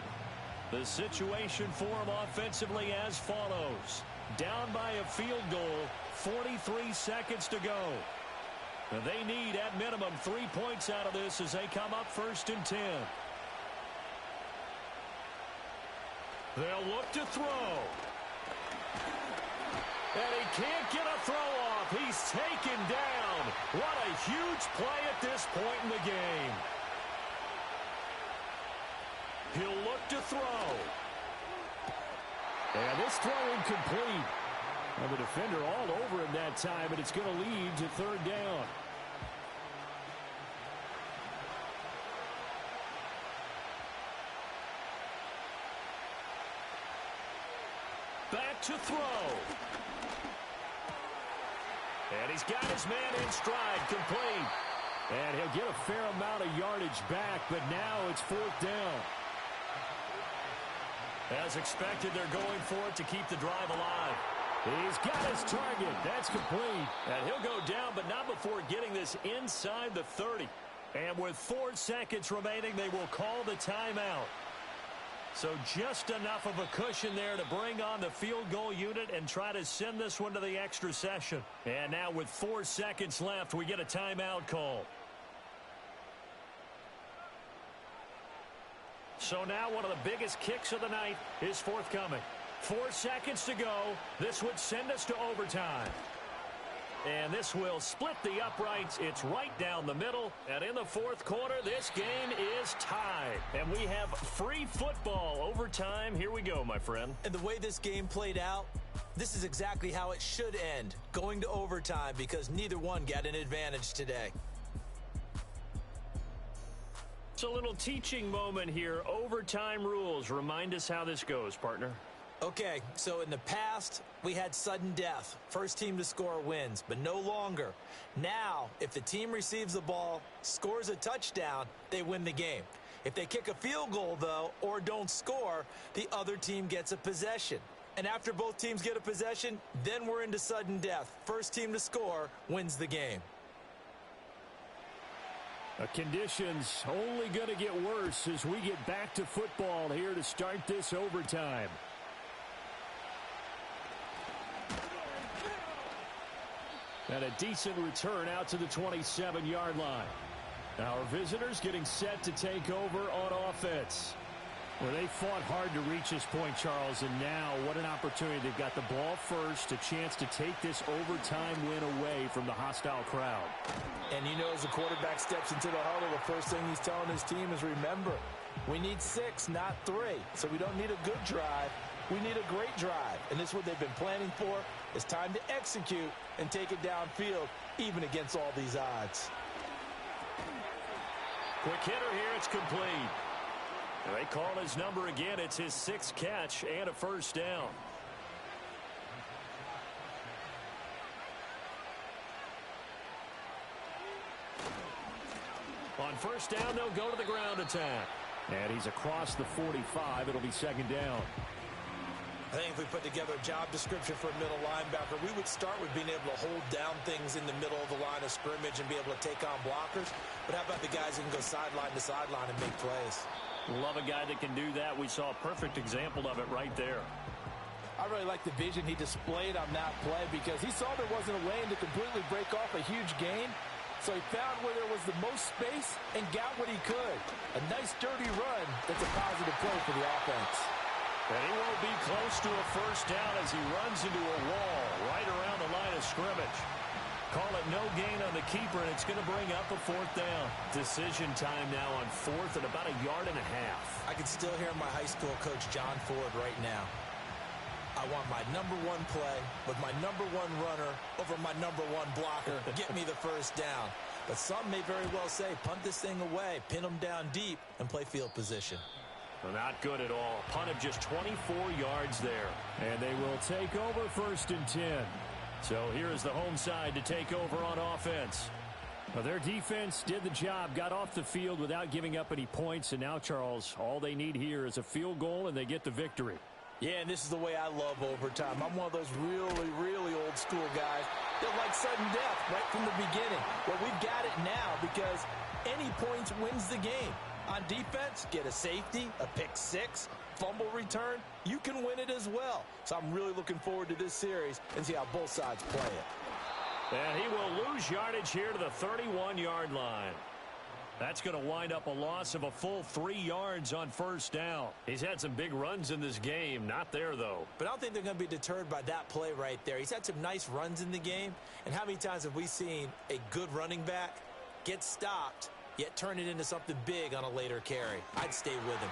The situation for him offensively as follows. Down by a field goal, 43 seconds to go. And they need, at minimum, 3 points out of this as they come up 1st and 10. They'll look to throw. And he can't get a throw off. He's taken down. What a huge play at this point in the game. He'll look to throw. And this throw incomplete. And the defender all over him that time, and it's going to lead to 3rd down. Back to throw. And he's got his man in stride, complete. And he'll get a fair amount of yardage back, but now it's 4th down. As expected, they're going for it to keep the drive alive. He's got his target. That's complete. And he'll go down, but not before getting this inside the 30. And with 4 seconds remaining, they will call the timeout. So just enough of a cushion there to bring on the field goal unit and try to send this one to the extra session. And now with 4 seconds left, we get a timeout call. So now one of the biggest kicks of the night is forthcoming. 4 seconds to go. This would send us to overtime. And this will split the uprights. It's right down the middle. And in the 4th quarter, this game is tied. And we have free football overtime. Here we go, my friend. And the way this game played out, this is exactly how it should end, going to overtime, because neither one got an advantage today. It's a little teaching moment here. Overtime rules. Remind us how this goes, partner. Okay, so in the past, we had sudden death. First team to score wins, but no longer. Now, if the team receives the ball, scores a touchdown, they win the game. If they kick a field goal, though, or don't score, the other team gets a possession. And after both teams get a possession, then we're into sudden death. First team to score wins the game. The conditions only going to get worse as we get back to football here to start this overtime. And a decent return out to the 27-yard line. Our visitors getting set to take over on offense. Well, they fought hard to reach this point, Charles, and now what an opportunity. They've got the ball first, a chance to take this overtime win away from the hostile crowd. And you know, as the quarterback steps into the huddle, the first thing he's telling his team is, remember, we need 6, not 3. So we don't need a good drive. We need a great drive. And this is what they've been planning for. It's time to execute and take it downfield, even against all these odds. Quick hitter here. It's complete. They call his number again. It's his 6th catch and a first down. On first down, they'll go to the ground attack. And he's across the 45. It'll be second down. I think if we put together a job description for a middle linebacker, we would start with being able to hold down things in the middle of the line of scrimmage and be able to take on blockers. But how about the guys who can go sideline to sideline and make plays? Love a guy that can do that. We saw a perfect example of it right there. I really like the vision he displayed on that play because he saw there wasn't a lane to completely break off a huge gain. So he found where there was the most space and got what he could. A nice, dirty run that's a positive play for the offense. And he won't be close to a first down as he runs into a wall right around the line of scrimmage. Call it no gain on the keeper, and it's going to bring up a 4th down. Decision time now on 4th and about 1.5 yards. I can still hear my high school coach, John Ford, right now. I want my number 1 play with my number 1 runner over my number 1 blocker. Get me the first down. But some may very well say, punt this thing away, pin them down deep, and play field position. Well, not good at all. Punt of just 24 yards there. And they will take over 1st and 10. So here is the home side to take over on offense. Well, their defense did the job, got off the field without giving up any points. And now, Charles, all they need here is a field goal, and they get the victory. Yeah, and this is the way I love overtime. I'm one of those really, really old school guys that like sudden death right from the beginning. Well, we've got it now because any points wins the game. On defense, get a safety, a pick 6, fumble return, you can win it as well. So I'm really looking forward to this series and see how both sides play it. And he will lose yardage here to the 31-yard line. That's going to wind up a loss of a full 3 yards on first down. He's had some big runs in this game. Not there, though. But I don't think they're going to be deterred by that play right there. He's had some nice runs in the game. And how many times have we seen a good running back get stopped, yet turn it into something big on a later carry? I'd stay with him.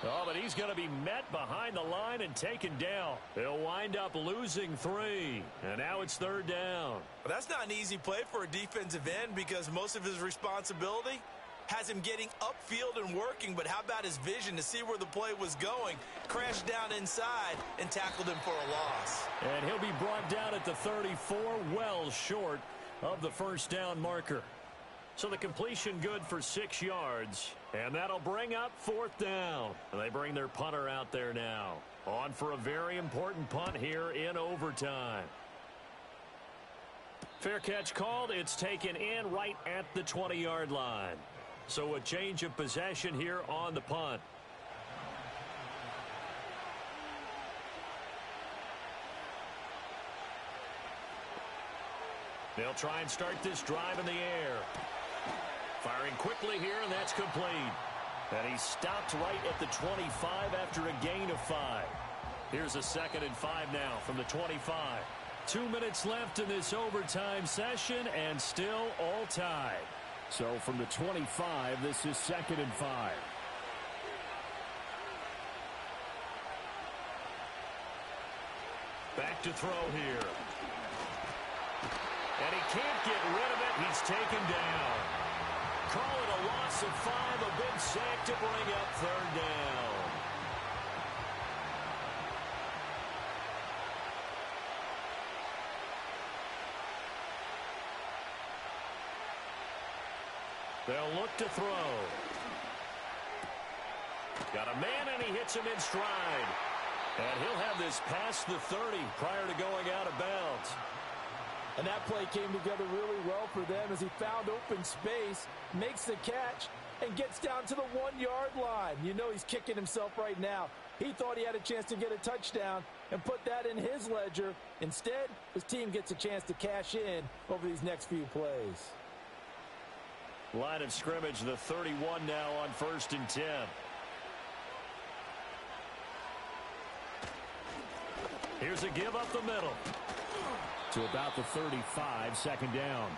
Oh, but he's going to be met behind the line and taken down. He'll wind up losing 3. And now it's 3rd down. Well, that's not an easy play for a defensive end because most of his responsibility has him getting upfield and working. But how about his vision to see where the play was going? Crashed down inside and tackled him for a loss. And he'll be brought down at the 34, well short of the first down marker. So the completion good for 6 yards. And that'll bring up 4th down. And they bring their punter out there now. On for a very important punt here in overtime. Fair catch called. It's taken in right at the 20-yard line. So a change of possession here on the punt. They'll try and start this drive in the air. Firing quickly here, and that's complete. And he stopped right at the 25 after a gain of 5. Here's a 2nd and 5 now from the 25. 2 minutes left in this overtime session, and still all tied. So from the 25, this is 2nd and 5. Back to throw here. And he can't get rid of it. He's taken down. Call it a loss of 5, a big sack to bring up 3rd down. They'll look to throw. Got a man, and he hits him in stride. And he'll have this past the 30 prior to going out of bounds. And that play came together really well for them as he found open space, makes the catch, and gets down to the 1-yard line. You know he's kicking himself right now. He thought he had a chance to get a touchdown and put that in his ledger. Instead, his team gets a chance to cash in over these next few plays. Line of scrimmage, the 31 now on 1st and 10. Here's a give up the middle. To about the 35, 2nd down.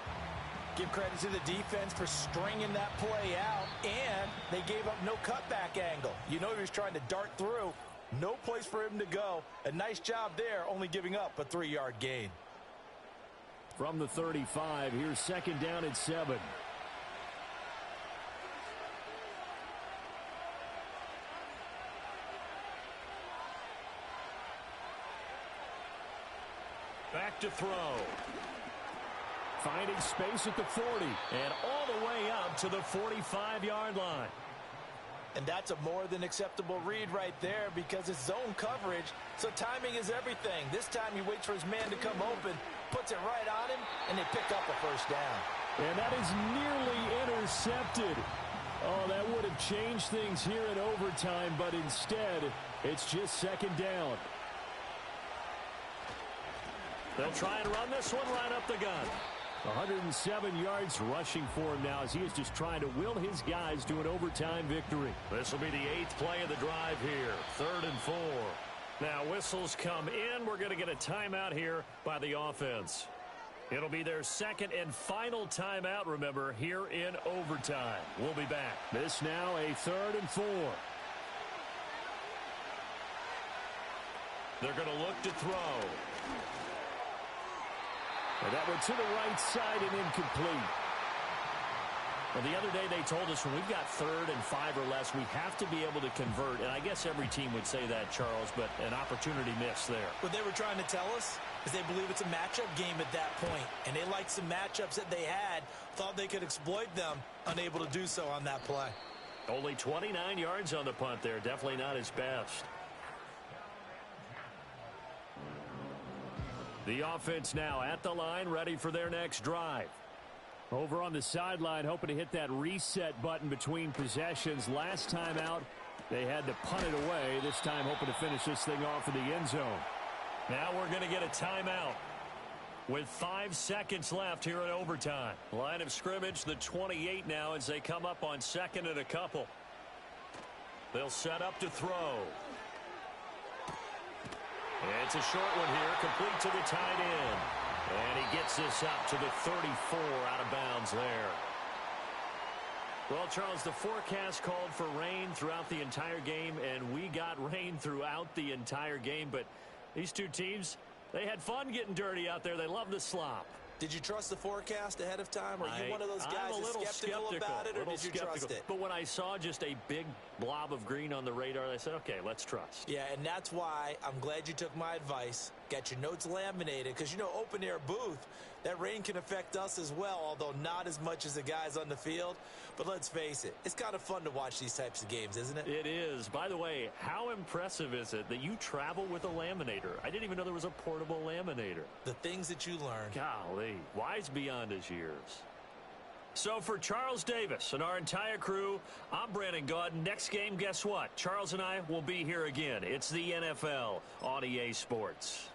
Give credit to the defense for stringing that play out, and they gave up no cutback angle. You know he was trying to dart through. No place for him to go. A nice job there, only giving up a 3-yard gain. From the 35, here's 2nd down and 7. Back to throw. Finding space at the 40. And all the way up to the 45-yard line. And that's a more than acceptable read right there because it's zone coverage, so timing is everything. This time he waits for his man to come open, puts it right on him, and they pick up a 1st down. And that is nearly intercepted. Oh, that would have changed things here in overtime, but instead, it's just 2nd down. They'll try and run this one right up the gun. 107 yards rushing for him now as he is just trying to will his guys to an overtime victory. This will be the 8th play of the drive here. 3rd and 4. Now whistles come in. We're going to get a timeout here by the offense. It'll be their 2nd and final timeout, remember, here in overtime. We'll be back. This now a 3rd and 4. They're going to look to throw. And that went to the right side and incomplete. Well, the other day they told us when we've got 3rd and 5 or less, we have to be able to convert. And I guess every team would say that, Charles, but an opportunity missed there. What they were trying to tell us is they believe it's a matchup game at that point. And they liked some matchups that they had, thought they could exploit them, unable to do so on that play. Only 29 yards on the punt there. Definitely not his best. The offense now at the line, ready for their next drive. Over on the sideline, hoping to hit that reset button between possessions. Last time out, they had to punt it away. This time, hoping to finish this thing off in the end zone. Now we're going to get a timeout with 5 seconds left here in overtime. Line of scrimmage, the 28 now as they come up on 2nd and a couple. They'll set up to throw. It's a short one here, complete to the tight end. And he gets this up to the 34, out of bounds there. Well, Charles, the forecast called for rain throughout the entire game, and we got rain throughout the entire game. But these two teams, they had fun getting dirty out there. They love the slop. Did you trust the forecast ahead of time? Are you one of those guys that's skeptical about it, or did you trust it? But when I saw just a big blob of green on the radar, I said, okay, let's trust. Yeah, and that's why I'm glad you took my advice. Got your notes laminated, because, you know, open-air booth, that rain can affect us as well, although not as much as the guys on the field. But let's face it, it's kind of fun to watch these types of games, isn't it? It is. By the way, how impressive is it that you travel with a laminator? I didn't even know there was a portable laminator. The things that you learn. Golly, wise beyond his years. So for Charles Davis and our entire crew, I'm Brandon Gaudin. Next game, guess what? Charles and I will be here again. It's the NFL on EA Sports.